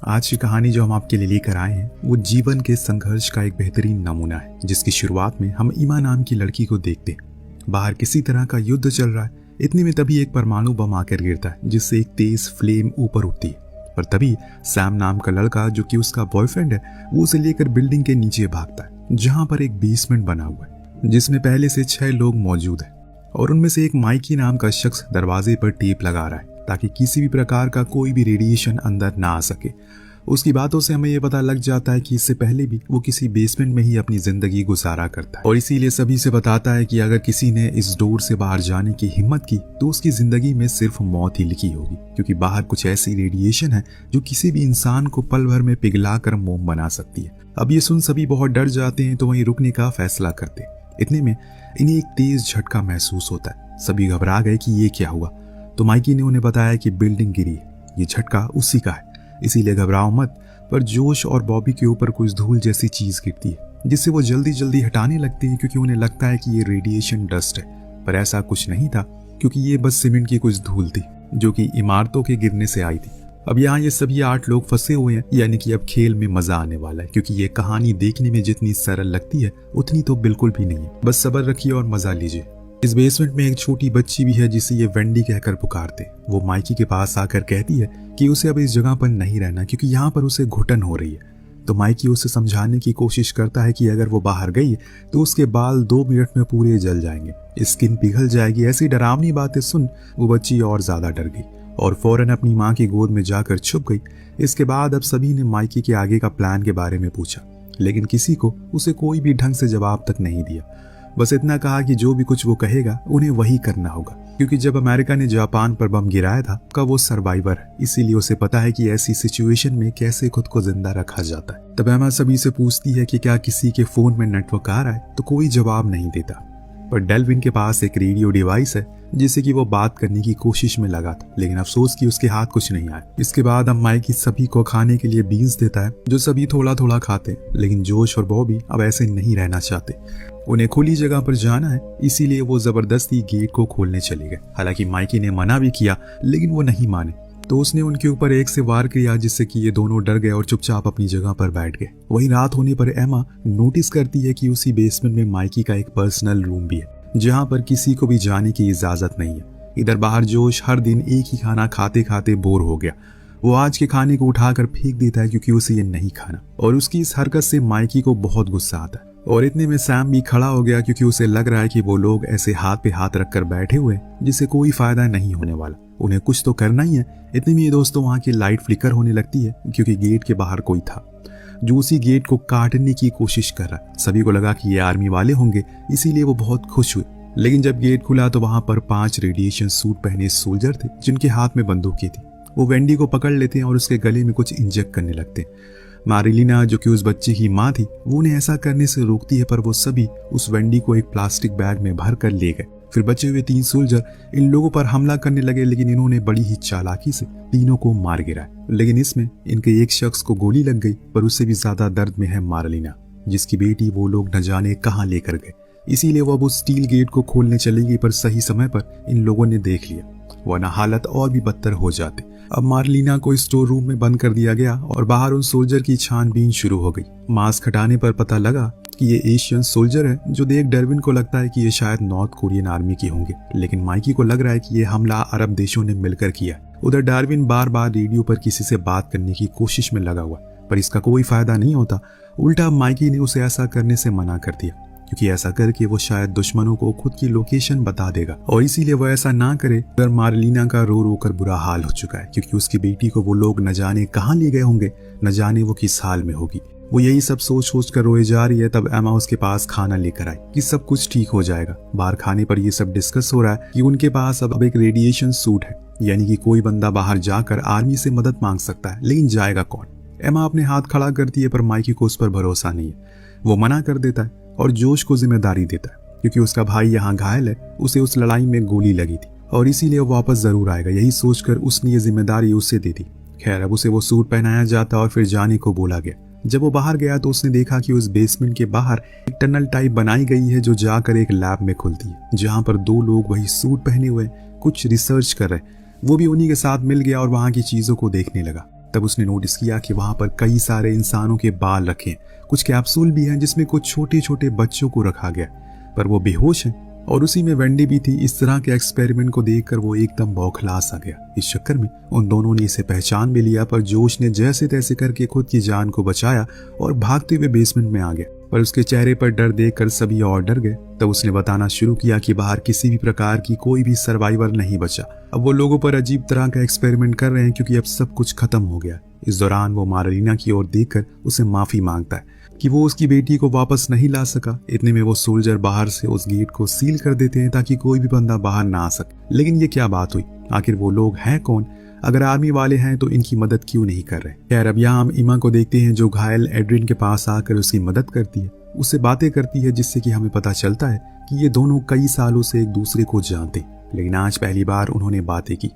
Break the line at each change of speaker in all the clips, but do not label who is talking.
आज की कहानी जो हम आपके लिए लेकर आए हैं वो जीवन के संघर्ष का एक बेहतरीन नमूना है, जिसकी शुरुआत में हम ईमा नाम की लड़की को देखते हैं। बाहर किसी तरह का युद्ध चल रहा है। इतने में तभी एक परमाणु बम आकर गिरता है, जिससे एक तेज फ्लेम ऊपर उठती है। पर तभी सैम नाम का लड़का, जो कि उसका बॉयफ्रेंड है, वो उसे लेकर बिल्डिंग के नीचे भागता है, जहां पर एक बेसमेंट बना हुआ है जिसमें पहले से 6 लोग मौजूद हैं। और उनमें से एक माइकी नाम का शख्स दरवाजे पर टेप लगा रहा है ताकि किसी भी प्रकार का कोई भी रेडिएशन अंदर ना आ सके। उसकी बातों से हमें यह पता लग जाता है कि इससे पहले भी वो किसी बेसमेंट में ही अपनी जिंदगी गुजारा करता है, और इसीलिए सभी से बताता है कि अगर किसी ने इस डोर से बाहर जाने की हिम्मत की तो उसकी जिंदगी में सिर्फ मौत ही लिखी होगी, क्योंकि बाहर कुछ ऐसी रेडिएशन है जो किसी भी इंसान को पल भर में पिघला कर मोम बना सकती है। अब ये सुन सभी बहुत डर जाते हैं, तो वहीं रुकने का फैसला करते। इतने में इन्हें एक तेज झटका महसूस होता है। सभी घबरा गए कि ये क्या हुआ, तो माइकी ने उन्हें बताया कि बिल्डिंग गिरी है, ये झटका उसी का है, इसीलिए घबराओ मत। पर जोश और बॉबी के ऊपर कुछ धूल जैसी चीज गिरती है, जिससे वो जल्दी जल्दी हटाने लगते हैं, क्योंकि उन्हें लगता है कि ये रेडिएशन डस्ट है। पर ऐसा कुछ नहीं था, क्योंकि ये बस सीमेंट की कुछ धूल थी जो कि इमारतों के गिरने से आई थी। अब यहाँ ये सभी 8 लोग फंसे हुए हैं, यानी कि अब खेल में मजा आने वाला है, क्योंकि ये कहानी देखने में जितनी सरल लगती है उतनी तो बिल्कुल भी नहीं है। बस सब्र रखिए और मजा लीजिए। इस बेसमेंट में एक छोटी बच्ची भी है जिसे ये वेंडी कहकर पुकारते। वो माइकी के पास आकर कहती है कि उसे अब इस जगह पर नहीं रहना, क्योंकि यहाँ पर उसे घुटन हो रही है। तो माइकी उसे समझाने की कोशिश करता है कि अगर वो बाहर गई तो उसके बाल 2 मिनट में पूरे जल जाएंगे, स्किन पिघल जाएगी। ऐसी डरावनी बातें सुन वो बच्ची और ज्यादा डर गई और फौरन अपनी माँ की गोद में जाकर छुप गई। इसके बाद अब सभी ने माइकी के आगे का प्लान के बारे में पूछा, लेकिन किसी को उसे कोई भी ढंग से जवाब तक नहीं दिया। बस इतना कहा कि जो भी कुछ वो कहेगा उन्हें वही करना होगा, क्योंकि जब अमेरिका ने जापान पर बम गिराया था का वो सर्वाइवर है, इसीलिए उसे पता है कि ऐसी सिचुएशन में कैसे खुद को जिंदा रखा जाता है। तब एमा सभी से पूछती है कि क्या किसी के फोन में नेटवर्क आ रहा है, तो कोई जवाब नहीं देता। पर डेल्विन के पास एक रेडियो डिवाइस है जिससे कि वो बात करने की कोशिश में लगा था, लेकिन अफसोस कि उसके हाथ कुछ नहीं आया। इसके बाद अब माइकी सभी को खाने के लिए बीन्स देता है, जो सभी थोड़ा थोड़ा खाते हैं, लेकिन जोश और बॉबी अब ऐसे नहीं रहना चाहते। उन्हें खुली जगह पर जाना है, इसीलिए वो जबरदस्ती गेट को खोलने चले गए। हालांकि माइकी ने मना भी किया, लेकिन वो नहीं माने, तो उसने उनके ऊपर एक से वार किया, जिससे कि ये दोनों डर गए और चुपचाप अपनी जगह पर बैठ गए। वहीं रात होने पर एमा नोटिस करती है कि उसी बेसमेंट में माइकी का एक पर्सनल रूम भी है, जहां पर किसी को भी जाने की इजाजत नहीं है। इधर बाहर जोश हर दिन एक ही खाना खाते खाते बोर हो गया। वो आज के खाने को उठाकर फेंक देता है, क्योंकि उसे ये नहीं खाना, और उसकी इस हरकत से माइकी को बहुत गुस्सा आता है। और इतने में सैम भी खड़ा हो गया, क्योंकि उसे लग रहा है कि वो लोग ऐसे हाथ पे हाथ रखकर बैठे हुए जिससे कोई फायदा नहीं होने वाला, उन्हें कुछ तो करना ही है। इतने में ये दोस्तों वहां की लाइट फ्लिकर होने लगती है, क्योंकि गेट के बाहर कोई था जो उसी गेट को काटने की कोशिश कर रहा है। सभी को लगा कि ये आर्मी वाले होंगे, इसीलिए वो बहुत खुश हुए। लेकिन जब गेट खुला तो वहां पर 5 रेडिएशन सूट पहने सोल्जर थे, जिनके हाथ में बंदूकें थी। वो वेंडी को पकड़ लेते हैं और उसके गले में कुछ इंजेक्ट करने लगते हैं। मारिलिना, जो कि उस बच्चे की माँ थी, वो उन्हें ऐसा करने से रोकती है, पर वो सभी उस वेंडी को एक प्लास्टिक बैग में भर कर ले गए। फिर बचे हुए 3 सोल्जर इन लोगों पर हमला करने लगे, लेकिन इन्होंने बड़ी ही चालाकी से तीनों को मार गिराया। लेकिन इसमें इनके एक शख्स को गोली लग गई, पर उससे भी ज्यादा दर्द में है मारिलिना, जिसकी बेटी वो लोग न जाने कहाँ लेकर गए। इसीलिए वो अब उस स्टील गेट को खोलने चली गई, पर सही समय पर इन लोगों ने देख लिया, वरना हालत और भी बदतर हो जाती। अब मार्लिना को स्टोर रूम में बंद कर दिया गया और बाहर उन सोल्जर की छानबीन शुरू हो गई। मास्क हटाने पर पता लगा कि ये एशियन सोल्जर है, जो देख डेल्विन को लगता है कि ये शायद नॉर्थ कोरियन आर्मी के होंगे, लेकिन माइकी को लग रहा है कि ये हमला अरब देशों ने मिलकर किया। उधर डार्विन बार बार रेडियो पर किसी से बात करने की कोशिश में लगा हुआ, पर इसका कोई फायदा नहीं होता। उल्टा माइकी ने उसे ऐसा करने से मना कर दिया, क्योंकि ऐसा करके वो शायद दुश्मनों को खुद की लोकेशन बता देगा, और इसीलिए वो ऐसा ना करे। उधर मार्लिना का रो रो कर बुरा हाल हो चुका है, क्योंकि उसकी बेटी को वो लोग न जाने कहाँ ले गए होंगे, न जाने वो किस हाल में होगी। वो यही सब सोच सोच कर रोए जा रही है। तब एमा उसके पास खाना लेकर आई कि सब कुछ ठीक हो जाएगा। बाहर खाने पर ये सब डिस्कस हो रहा है कि उनके पास अब एक रेडिएशन सूट है, यानी कि कोई बंदा बाहर जाकर आर्मी से मदद मांग सकता है, लेकिन जाएगा कौन। एमा अपने हाथ खड़ा करती है, पर माइकी को उस पर भरोसा नहीं है। वो मना कर देता है और जोश को जिम्मेदारी देता है, क्योंकि उसका भाई यहाँ घायल है, उसे उस लड़ाई में गोली लगी थी और इसीलिए वो वापस जरूर आएगा। यही सोचकर उसने ये जिम्मेदारी उसे दे दी। खैर, अब उसे वो सूट पहनाया जाता और फिर जाने को बोला गया। जब वो बाहर गया तो उसने देखा कि उस बेसमेंट के बाहर एक टनल टाइप बनाई गई है, जो जाकर एक लैब में खुलती है, जहां पर 2 लोग वही सूट पहने हुए कुछ रिसर्च कर रहे। वो भी उन्हीं के साथ मिल गया और वहां की चीजों को देखने लगा। तब उसने नोटिस किया कि वहां पर कई सारे इंसानों के बाल रखे हैं, कुछ कैप्सूल भी हैं जिसमें कुछ छोटे छोटे बच्चों को रखा गया, पर वो बेहोश हैं और उसी में वेंडी भी थी। इस तरह के एक्सपेरिमेंट को देखकर वो एकदम बौखला सा गया। इस चक्कर में उन दोनों ने इसे पहचान भी लिया, पर जोश ने जैसे तैसे करके खुद की जान को बचाया और भागते हुए बेसमेंट में आ गया। पर उसके चेहरे पर डर देखकर सभी और डर गए। तब उसने बताना शुरू किया कि बाहर किसी भी प्रकार की कोई भी सर्वाइवर नहीं बचा। अब वो लोगों पर अजीब तरह का एक्सपेरिमेंट कर रहे हैं क्योंकि अब सब कुछ खत्म हो गया। इस दौरान वो मार्लिना की ओर देखकर उसे माफी मांगता है कि वो उसकी बेटी को वापस नहीं ला सका। इतने में वो सोल्जर बाहर से उस गेट को सील कर देते हैं ताकि कोई भी बंदा बाहर ना आ सके। लेकिन ये क्या बात हुई, आखिर वो लोग हैं कौन? अगर आर्मी वाले हैं तो इनकी मदद क्यों नहीं कर रहे? खैर, अब यहाँ हम इमा को देखते हैं जो घायल एड्रिन के पास आकर उसकी मदद करती है, उससे बातें करती है, जिससे कि हमें पता चलता है कि ये दोनों कई सालों से एक दूसरे को जानते, लेकिन आज पहली बार उन्होंने बातें की।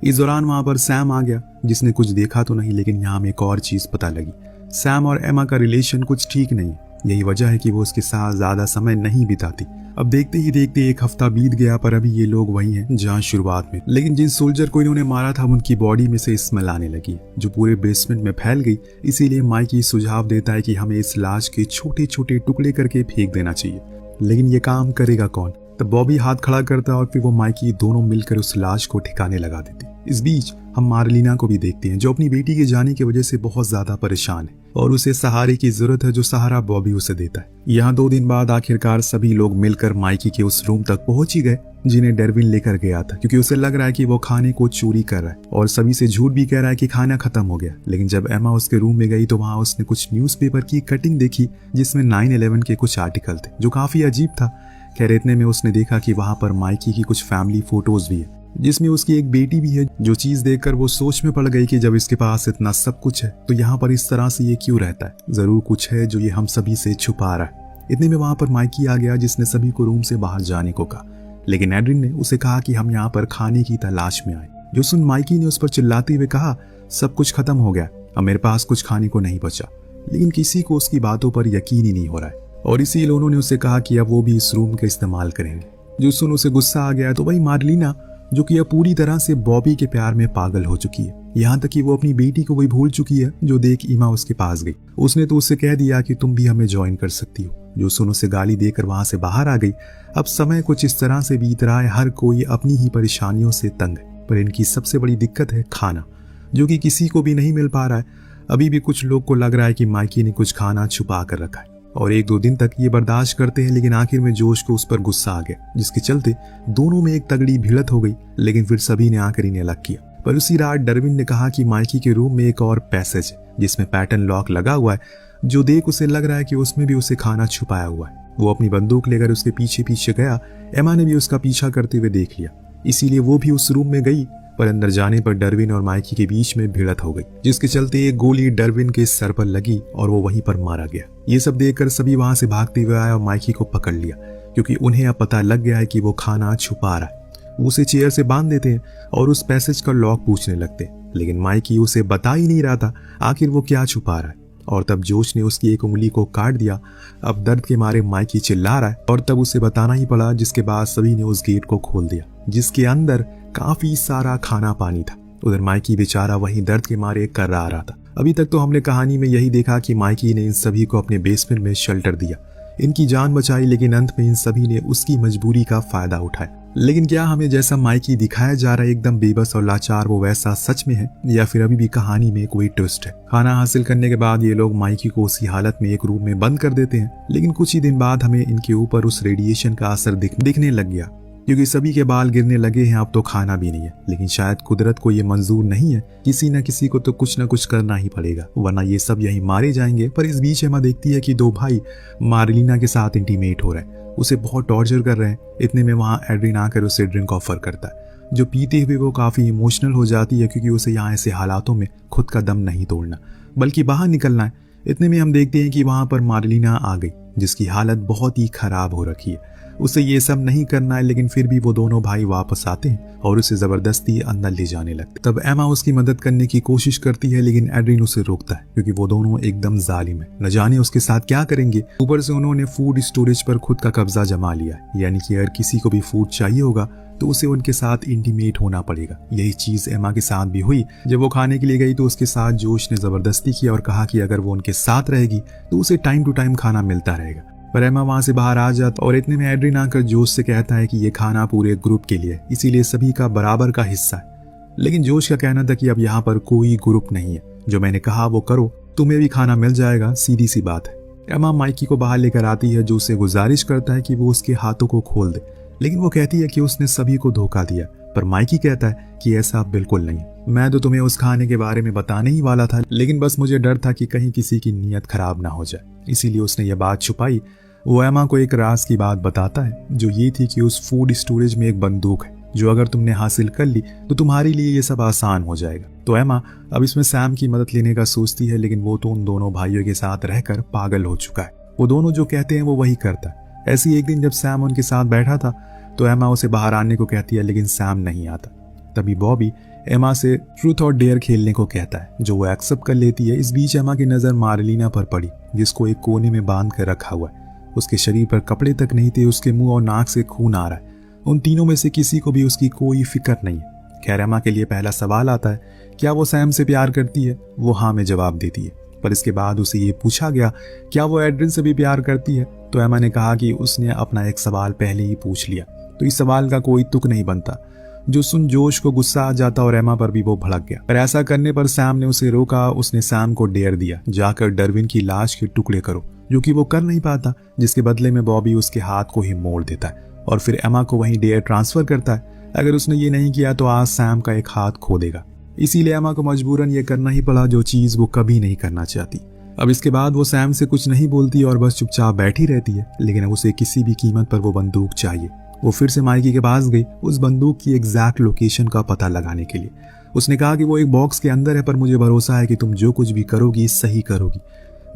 इस दौरान वहां पर सैम आ गया, जिसने कुछ देखा तो नहीं, लेकिन यहाँ हमें एक और चीज पता लगी। सैम और एमा का रिलेशन कुछ ठीक नहीं, यही वजह है कि वो उसके साथ ज्यादा समय नहीं बिताती। अब देखते ही देखते एक हफ्ता बीत गया, पर अभी ये लोग वही हैं जहां शुरुआत में। लेकिन जिन सोल्जर को इन्होंने मारा था उनकी बॉडी में से स्मेल आने लगी जो पूरे बेसमेंट में फैल गई। इसीलिए माइकी सुझाव देता है कि हमें इस लाश के छोटे छोटे टुकड़े करके फेंक देना चाहिए। लेकिन ये काम करेगा कौन? तब बॉबी हाथ खड़ा करता है और फिर वो माइकी दोनों मिलकर उस लाश को ठिकाने लगा देते। इस बीच हम मार्लिना को भी देखते हैं जो अपनी बेटी के जाने की वजह से बहुत ज्यादा परेशान है और उसे सहारे की जरूरत है, जो सहारा बॉबी उसे देता है। यहाँ 2 दिन बाद आखिरकार सभी लोग मिलकर माइकी के उस रूम तक पहुंच ही गए जिन्हें डेरविन लेकर गया था, क्योंकि उसे लग रहा है कि वो खाने को चोरी कर रहा है और सभी से झूठ भी कह रहा है कि खाना खत्म हो गया। लेकिन जब एमा उसके रूम में गई तो वहां उसने कुछ न्यूज़पेपर की कटिंग देखी जिसमें 9/11 के कुछ आर्टिकल थे, जो काफी अजीब था। खैर, इतने में उसने देखा कि वहां पर माइकी की कुछ फैमिली फोटोज भी है जिसमें उसकी एक बेटी भी है। जो चीज देखकर वो सोच में पड़ गई कि जब इसके पास इतना सब कुछ है तो यहाँ पर इस तरह से ये क्यों रहता है? जरूर कुछ है जो ये हम सभी से छुपा रहा है। इतने में वहां पर माइकी आ गया जिसने सभी को रूम से बाहर जाने को कहा, लेकिन एड्रिन ने उसे कहा कि हम यहाँ पर खाने की तलाश में आए। जो सुन माइकी ने उस पर चिल्लाते हुए कहा, सब कुछ खत्म हो गया, अब मेरे पास कुछ खाने को नहीं बचा। लेकिन किसी को उसकी बातों पर यकीन ही नहीं हो रहा है और इसीलिए उन्होंने उसे कहा कि अब वो भी इस रूम का इस्तेमाल करेंगे। जो सुन उसे गुस्सा आ गया तो वही मार्लिना, जो कि अब पूरी तरह से बॉबी के प्यार में पागल हो चुकी है, यहाँ तक कि वो अपनी बेटी को वही भूल चुकी है जो देख इमा उसके पास गई। उसने तो उससे कह दिया कि तुम भी हमें ज्वाइन कर सकती हो। जो सुन उसे गाली देकर वहां से बाहर आ गई। अब समय कुछ इस तरह से बीत रहा है, हर कोई अपनी ही परेशानियों से तंग है, पर इनकी सबसे बड़ी दिक्कत है खाना, जो कि किसी को भी नहीं मिल पा रहा है। अभी भी कुछ लोग को लग रहा है कि माइकी ने कुछ खाना छुपा कर रखा है और 1-2 दिन तक ये बर्दाश्त करते हैं, लेकिन आखिर में जोश को उस पर गुस्सा आ गया, जिसके चलते दोनों में एक तगड़ी भिड़त हो गई। लेकिन फिर सभी ने आकर इन्हें अलग किया। पर उसी रात डेरविन ने कहा कि माइकी के रूम में एक और पैसेज है जिसमें पैटर्न लॉक लगा हुआ है, जो देख उसे लग रहा है कि उसमें भी उसे खाना छुपाया हुआ है। वो अपनी बंदूक लेकर उसके पीछे पीछे गया। एमा ने भी उसका पीछा करते हुए देख लिया, इसीलिए वो भी उस रूम में गई। पर अंदर जाने पर डेरविन और माइकी के बीच में भिड़त हो गई, जिसके चलते एक गोली डेरविन के सर पर लगी और वो वहीं पर मारा गया। ये सब देखकर सभी वहां से भागते हुए आए और माइकी को पकड़ लिया, क्योंकि उन्हें अब पता लग गया है कि वो खाना छुपा रहा है। वो उसे चेयर से बांध देते हैं और उस पैसेज का लॉक पूछने लगते हैं, लेकिन माइकी उसे बता ही नहीं रहा था आखिर वो क्या छुपा रहा है। और तब जोश ने उसकी एक उंगली को काट दिया। अब दर्द के मारे माइकी चिल्ला रहा है और तब उसे बताना ही पड़ा, जिसके बाद सभी ने उस गेट को खोल दिया जिसके अंदर काफी सारा खाना पानी था। उधर माइकी बेचारा वहीं दर्द के मारे कर्रा रहा था। अभी तक तो हमने कहानी में यही देखा कि माइकी ने इन सभी को अपने बेसमेंट में शेल्टर दिया, इनकी जान बचाई, लेकिन अंत में इन सभी ने उसकी मजबूरी का फायदा उठाया। लेकिन क्या हमें जैसा माइकी दिखाया जा रहा है एकदम बेबस और लाचार, वो वैसा सच में है या फिर अभी भी कहानी में कोई ट्विस्ट है? खाना हासिल करने के बाद ये लोग माइकी को उसी हालत में एक रूम में बंद कर देते हैं, लेकिन कुछ ही दिन बाद हमें इनके ऊपर उस रेडिएशन का असर दिखने लग गया, क्योंकि सभी के बाल गिरने लगे हैं। अब तो खाना भी नहीं है, लेकिन शायद कुदरत को ये मंजूर नहीं है, किसी न किसी को तो कुछ न कुछ करना ही पड़ेगा, वरना ये सब यहीं मारे जाएंगे। पर इस बीच एमा देखती है कि 2 भाई मार्लिना के साथ इंटीमेट हो रहे हैं, उसे बहुत टॉर्चर कर रहे हैं। इतने में वहां एड्रिन आकर उसे ड्रिंक ऑफर करता है, जो पीते हुए वो काफी इमोशनल हो जाती है, क्योंकि उसे यहाँ ऐसे हालातों में खुद का दम नहीं तोड़ना बल्कि बाहर निकलना है। इतने में हम देखते हैं कि वहां पर मार्लिना आ गई, जिसकी हालत बहुत ही खराब हो रखी है। उसे ये सब नहीं करना है, लेकिन फिर भी वो दोनों भाई वापस आते हैं और उसे जबरदस्ती अंदर ले जाने लगते। तब एमा उसकी मदद करने की कोशिश करती है, लेकिन एड्रिन उसे रोकता है, क्योंकि वो दोनों एकदम जालिम है, न जाने उसके साथ क्या करेंगे। ऊपर से उन्होंने फूड स्टोरेज पर खुद का कब्जा जमा लिया है, यानी कि अगर किसी को भी फूड चाहिए होगा तो उसे उनके साथ इंटीमेट होना पड़ेगा। यही चीज एमा के साथ भी हुई। जब वो खाने के लिए गई तो उसके साथ जोश ने जबरदस्ती किया और कहा कि अगर वो उनके साथ रहेगी तो उसे टाइम टू टाइम खाना मिलता रहेगा। पर एमा वहां से बाहर आ जाता और इतने में एड्रिन आकर जोश से कहता है कि ये खाना पूरे ग्रुप के लिए, इसीलिए सभी का बराबर का हिस्सा है। लेकिन जोश का कहना था कि अब यहाँ पर कोई ग्रुप नहीं है, जो मैंने कहा वो करो, तुम्हें भी खाना मिल जाएगा, सीधी सी बात है। एमा माइकी को बाहर लेकर आती है, जो उसे गुजारिश करता है कि वो उसके हाथों को खोल दे, लेकिन वो कहती है कि उसने सभी को धोखा दिया। पर माइकी कहता है कि ऐसा बिल्कुल नहीं, मैं तो तुम्हें उस खाने के बारे में बताने ही वाला था, लेकिन बस मुझे डर था कि कहीं किसी की नीयत खराब ना हो जाए, इसीलिए उसने यह बात छुपाई। वो एमा को एक राज की बात बताता है, जो ये थी कि उस फूड स्टोरेज में एक बंदूक है, जो अगर तुमने हासिल कर ली तो तुम्हारे लिए ये सब आसान हो जाएगा। तो एमा अब इसमें सैम की मदद लेने का सोचती है, लेकिन वो तो उन दोनों भाइयों के साथ रहकर पागल हो चुका है। वो दोनों जो कहते हैं वो वही करता है। ऐसी एक दिन जब सैम उनके साथ बैठा था तो एमा उसे बाहर आने को कहती है, लेकिन सैम नहीं आता। तभी बॉबी एमा से ट्रूथ और डेयर खेलने को कहता है, जो वो एक्सेप्ट कर लेती है। इस बीच एमा की नजर मार्लिना पर पड़ी, जिसको एक कोने में बांध कर रखा हुआ है। उसके शरीर पर कपड़े तक नहीं थे, उसके मुंह और नाक से खून आ रहा है। उन तीनों में से किसी को भी उसकी कोई फिक्र नहीं है। खैर एमा के लिए पहला सवाल आता है, क्या वो सैम से प्यार करती है? वो हाँ में जवाब देती है। पर इसके बाद उसे ये पूछा गया, क्या वो एड्रिन से भी प्यार करती है? तो एमा ने कहा कि उसने अपना एक सवाल पहले ही पूछ लिया, तो इस सवाल का कोई तुक नहीं बनता। जो सुन जोश को गुस्सा आ जाता और एमा पर भी वो भड़क गया। पर ऐसा करने पर सैम ने उसे रोका। उसने सैम को डेयर दिया, जाकर डरविन की लाश के टुकड़े करो, जो कि वो कर नहीं पाता, जिसके बदले में बॉबी उसके हाथ को ही मोड़ देता है और फिर एमा को वहीं डेयर ट्रांसफर करता है। अगर उसने ये नहीं किया तो आज सैम का एक हाथ खो देगा। इसीलिए एमा को मजबूरन ये करना ही पड़ा, जो चीज वो कभी नहीं करना चाहती। अब इसके बाद वो सैम से कुछ नहीं बोलती और बस चुपचाप बैठी रहती है, लेकिन अब उसे किसी भी कीमत पर वो बंदूक चाहिए। वो फिर से माइकी के पास गई, उस बंदूक की एग्जैक्ट लोकेशन का पता लगाने के लिए। उसने कहा कि वो एक बॉक्स के अंदर है, पर मुझे भरोसा है कि तुम जो कुछ भी करोगी सही करोगी।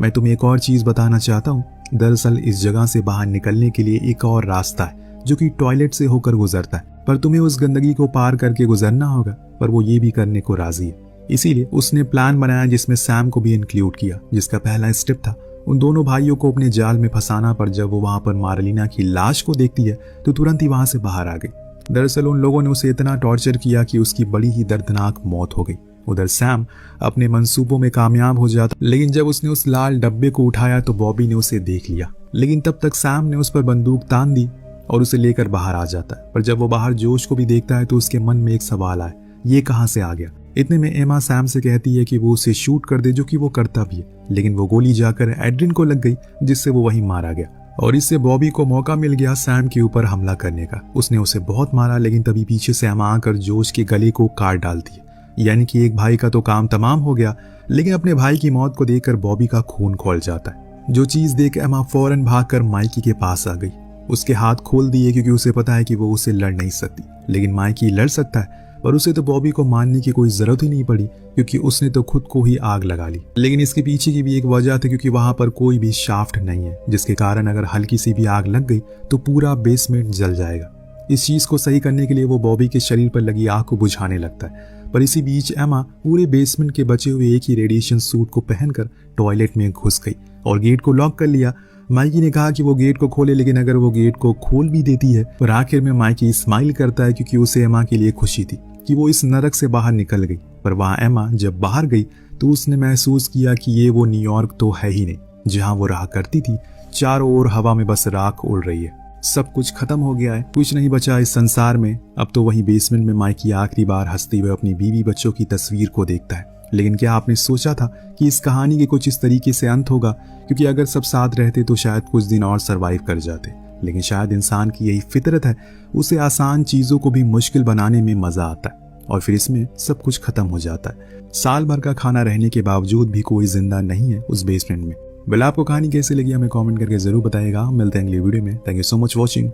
मैं तुम्हें एक और चीज बताना चाहता हूँ। दरअसल इस जगह से बाहर निकलने के लिए एक और रास्ता है, जो कि टॉयलेट से होकर गुजरता है, पर तुम्हें उस गंदगी को पार करके गुजरना होगा। पर वो ये भी करने को राजी है। इसीलिए उसने प्लान बनाया, जिसमें सैम को भी इंक्लूड किया, जिसका पहला स्टेप था उन दोनों भाइयों को अपने जाल में फंसाना। पर जब वो वहां पर मार्लिना की लाश को देखती है तो तुरंत ही वहां से बाहर आ गई। दरअसल उन लोगों ने उसे इतना टॉर्चर किया कि उसकी बड़ी ही दर्दनाक मौत हो गई। उधर सैम अपने मंसूबों में कामयाब हो जाता, लेकिन जब उसने उस लाल डब्बे को उठाया तो बॉबी ने उसे देख लिया। लेकिन तब तक सैम ने उस पर बंदूक तान दी और उसे लेकर बाहर आ जाता है। पर जब वो बाहर जोश को भी देखता है तो उसके मन में एक सवाल आया, ये कहां से आ गया? इतने में एमा सैम से कहती है कि वो उसे शूट कर दे, जो कि वो करता भी है, लेकिन वो गोली जाकर एड्रिन को लग गई, जिससे वो वहीं मारा गया। और इससे बॉबी को मौका मिल गया सैम के ऊपर हमला करने का। उसने उसे बहुत मारा, लेकिन तभी पीछे से एमा आकर जोश के गले को काट डालती है। यानी कि एक भाई का तो काम तमाम हो गया, लेकिन अपने भाई की मौत को देखकर बॉबी का खून खौल जाता है। जो चीज देख एमा फौरन भागकर माइकी के पास आ गई। उसके हाथ खोल दिए, क्योंकि उसे पता है कि वो उसे लड़ नहीं सकती, लेकिन माइकी लड़ सकता है। पर उसे तो बॉबी को मारने की कोई जरूरत ही नहीं पड़ी, क्योंकि उसने तो खुद को ही आग लगा ली। लेकिन इसके पीछे की भी एक वजह थी, क्योंकि वहां पर कोई भी शाफ्ट नहीं है, जिसके कारण अगर हल्की सी भी आग लग गई तो पूरा बेसमेंट जल जाएगा। इस चीज को सही करने के लिए वो बॉबी के शरीर पर लगी आग को बुझाने लगता है। पर इसी बीच एमा पूरे बेसमेंट के बचे हुए एक ही रेडिएशन सूट को पहनकर टॉयलेट में घुस गई और गेट को लॉक कर लिया। माइकी ने कहा कि वो गेट को खोले, लेकिन अगर वो गेट को खोल भी देती है, पर आखिर में माइकी स्माइल करता है, क्योंकि उसे एमा के लिए खुशी थी कि वो इस नरक से बाहर निकल गई। पर वहां एमा जब बाहर गई तो उसने महसूस किया कि ये वो न्यूयॉर्क तो है ही नहीं, जहां वो रहा करती थी। चारों ओर हवा में बस राख उड़ रही है। सब कुछ खत्म हो गया है, कुछ नहीं बचा इस संसार में। अब तो वही बेसमेंट में माइकी आखिरी बार हंसते हुए अपनी बीवी बच्चों की तस्वीर को देखता है। लेकिन क्या आपने सोचा था कि इस कहानी के कुछ इस तरीके से अंत होगा? क्योंकि अगर सब साथ रहते तो शायद कुछ दिन और सरवाइव कर जाते, लेकिन शायद इंसान की यही फितरत है, उसे आसान चीजों को भी मुश्किल बनाने में मजा आता है और फिर इसमें सब कुछ खत्म हो जाता है। साल भर का खाना रहने के बावजूद भी कोई जिंदा नहीं है उस बेसमेंट में। आपको कहानी कैसे लगी हमें कमेंट करके जरूर बताइएगा। मिलते हैं अगली वीडियो में। Thank you so much watching.